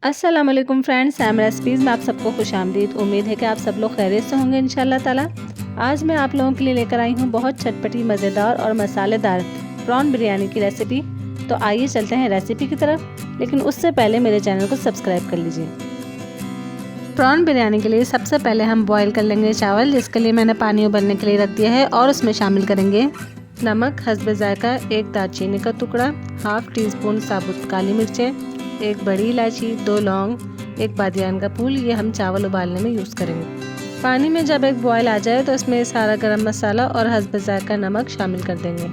अस्सलाम वालेकुम friends, Sam recipes में आप सबको खुशामदीद। उम्मीद है कि आप सब लोग खैरियत से होंगे इंशाल्लाह ताला। आज मैं आप लोगों के लिए लेकर आई हूँ बहुत चटपटी, मज़ेदार और मसालेदार प्रॉन बिरयानी की रेसिपी। तो आइए चलते हैं रेसिपी की तरफ, लेकिन उससे पहले मेरे चैनल को सब्सक्राइब कर लीजिए। प्रॉन बिरयानी के लिए सबसे पहले हम बॉईल कर लेंगे चावल, जिसके लिए मैंने पानी उबलने के लिए रख दिया है। और उसमें शामिल करेंगे नमक हस्बे ज़ायका, एक दालचीनी का टुकड़ा, हाफ टी स्पून साबुत काली मिर्चें, एक बड़ी इलायची, 2 लौंग, एक बादियान का फूल। ये हम चावल उबालने में यूज़ करेंगे। पानी में जब एक बॉयल आ जाए तो इसमें सारा गरम मसाला और हस्बे ज़ायका नमक शामिल कर देंगे।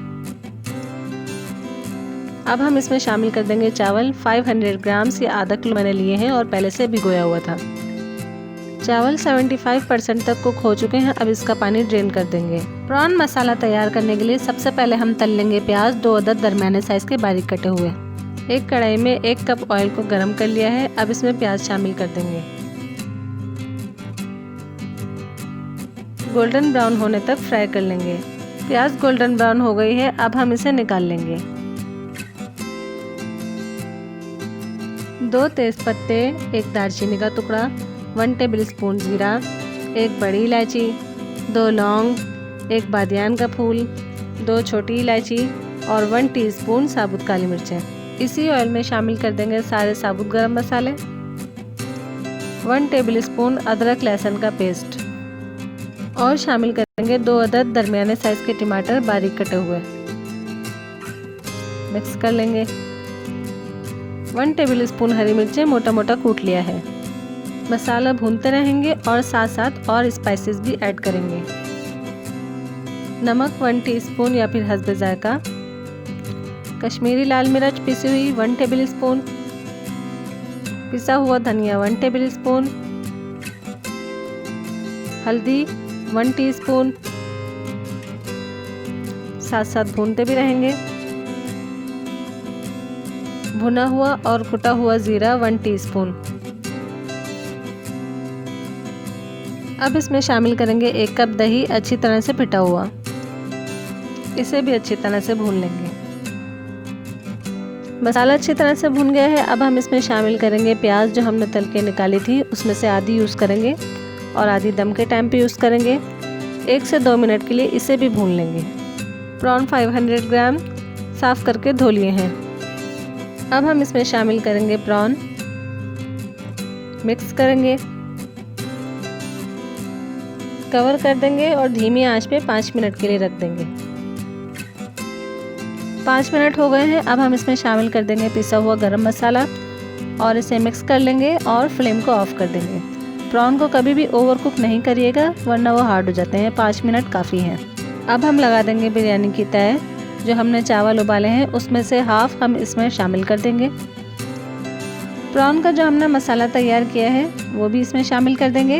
अब हम इसमें शामिल कर देंगे चावल। 500 ग्राम्स या आधा किलो मैंने लिए हैं और पहले से भिगोया हुआ था। चावल 75% तक कुक हो चुके हैं। अब इसका पानी ड्रेन कर देंगे। प्रॉन मसाला तैयार करने के लिए सबसे पहले हम तल लेंगे प्याज, 2 अदद दरमियाने साइज के बारीक कटे हुए। एक कढ़ाई में 1 कप ऑयल को गरम कर लिया है। अब इसमें प्याज शामिल कर देंगे। गोल्डन ब्राउन होने तक फ्राई कर लेंगे। प्याज गोल्डन ब्राउन हो गई है। अब हम इसे निकाल लेंगे। 2 तेज पत्ते, एक दालचीनी का टुकड़ा, 1 टेबल स्पून जीरा, एक बड़ी इलायची, 2 लौंग, एक बादियान का फूल, 2 छोटी इलायची और 1 टीस्पून साबुत काली मिर्चें। इसी ऑयल में शामिल कर देंगे सारे साबुत गरम मसाले, 1 टेबल स्पून अदरक लहसुन का पेस्ट और शामिल करेंगे 2 अदद दरमियाने साइज के टमाटर बारीक कटे हुए। मिक्स कर लेंगे। 1 टेबल स्पून हरी मिर्चें मोटा मोटा कूट लिया है। मसाला भूनते रहेंगे और साथ साथ और स्पाइसेस भी ऐड करेंगे। नमक 1 टीस्पून या फिर हस्बे ज़ायका, कश्मीरी लाल मिर्च पिसी हुई 1 टेबल स्पून, पिसा हुआ धनिया 1 टेबल स्पून, हल्दी 1 टीस्पून। साथ साथ भूनते भी रहेंगे। भुना हुआ और कुटा हुआ जीरा 1 टीस्पून। अब इसमें शामिल करेंगे 1 कप दही, अच्छी तरह से पिटा हुआ। इसे भी अच्छी तरह से भून लेंगे। मसाला अच्छी तरह से भुन गया है। अब हम इसमें शामिल करेंगे प्याज जो हमने तल के निकाली थी। उसमें से आधी यूज़ करेंगे और आधी दम के टाइम पे यूज़ करेंगे। 1 से 2 मिनट के लिए इसे भी भून लेंगे। प्रॉन 500 ग्राम साफ़ करके धो लिए हैं। अब हम इसमें शामिल करेंगे प्रॉन, मिक्स करेंगे, कवर कर देंगे और धीमी आंच पे 5 मिनट के लिए रख देंगे। 5 मिनट हो गए हैं। अब हम इसमें शामिल कर देंगे पिसा हुआ गरम मसाला और इसे मिक्स कर लेंगे और फ्लेम को ऑफ कर देंगे। प्रॉन को कभी भी ओवर कुक नहीं करिएगा, वरना वो हार्ड हो जाते हैं। 5 मिनट काफ़ी हैं। अब हम लगा देंगे बिरयानी की तय। जो हमने चावल उबाले हैं उसमें से हाफ हम इसमें शामिल कर देंगे। प्रॉन का जो हमने मसाला तैयार किया है वो भी इसमें शामिल कर देंगे।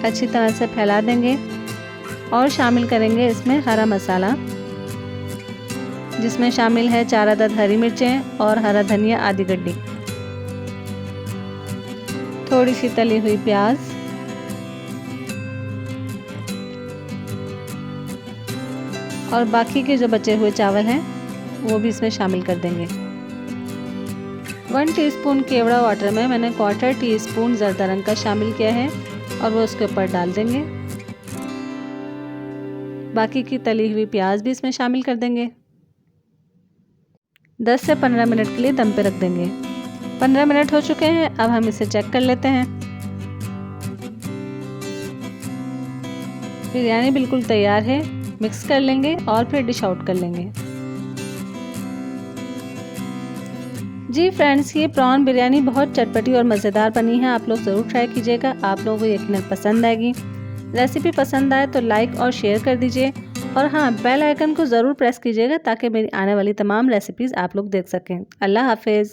अच्छी तरह से फैला देंगे और शामिल करेंगे इसमें हरा मसाला, जिसमें शामिल है 4 अदद हरी मिर्चें और हरा धनिया आधी गड्डी, थोड़ी सी तली हुई प्याज और बाकी के जो बचे हुए चावल हैं वो भी इसमें शामिल कर देंगे। 1 टीस्पून केवड़ा वाटर में मैंने 1/4 टीस्पून ज़रदा रंग का शामिल किया है और वो उसके ऊपर डाल देंगे। बाकी की तली हुई प्याज भी इसमें शामिल कर देंगे। 10 से 15 मिनट के लिए दम पे रख देंगे। 15 मिनट हो चुके हैं। अब हम इसे चेक कर लेते हैं। बिरयानी बिल्कुल तैयार है। मिक्स कर लेंगे और फिर डिश आउट कर लेंगे। जी फ्रेंड्स, ये प्रॉन बिरयानी बहुत चटपटी और मज़ेदार बनी है। आप लोग ज़रूर ट्राई कीजिएगा, आप लोगों को यकीनन पसंद आएगी। रेसिपी पसंद आए तो लाइक और शेयर कर दीजिए और हाँ, बेल आइकन को ज़रूर प्रेस कीजिएगा ताकि मेरी आने वाली तमाम रेसिपीज़ आप लोग देख सकें। अल्लाह हाफिज़।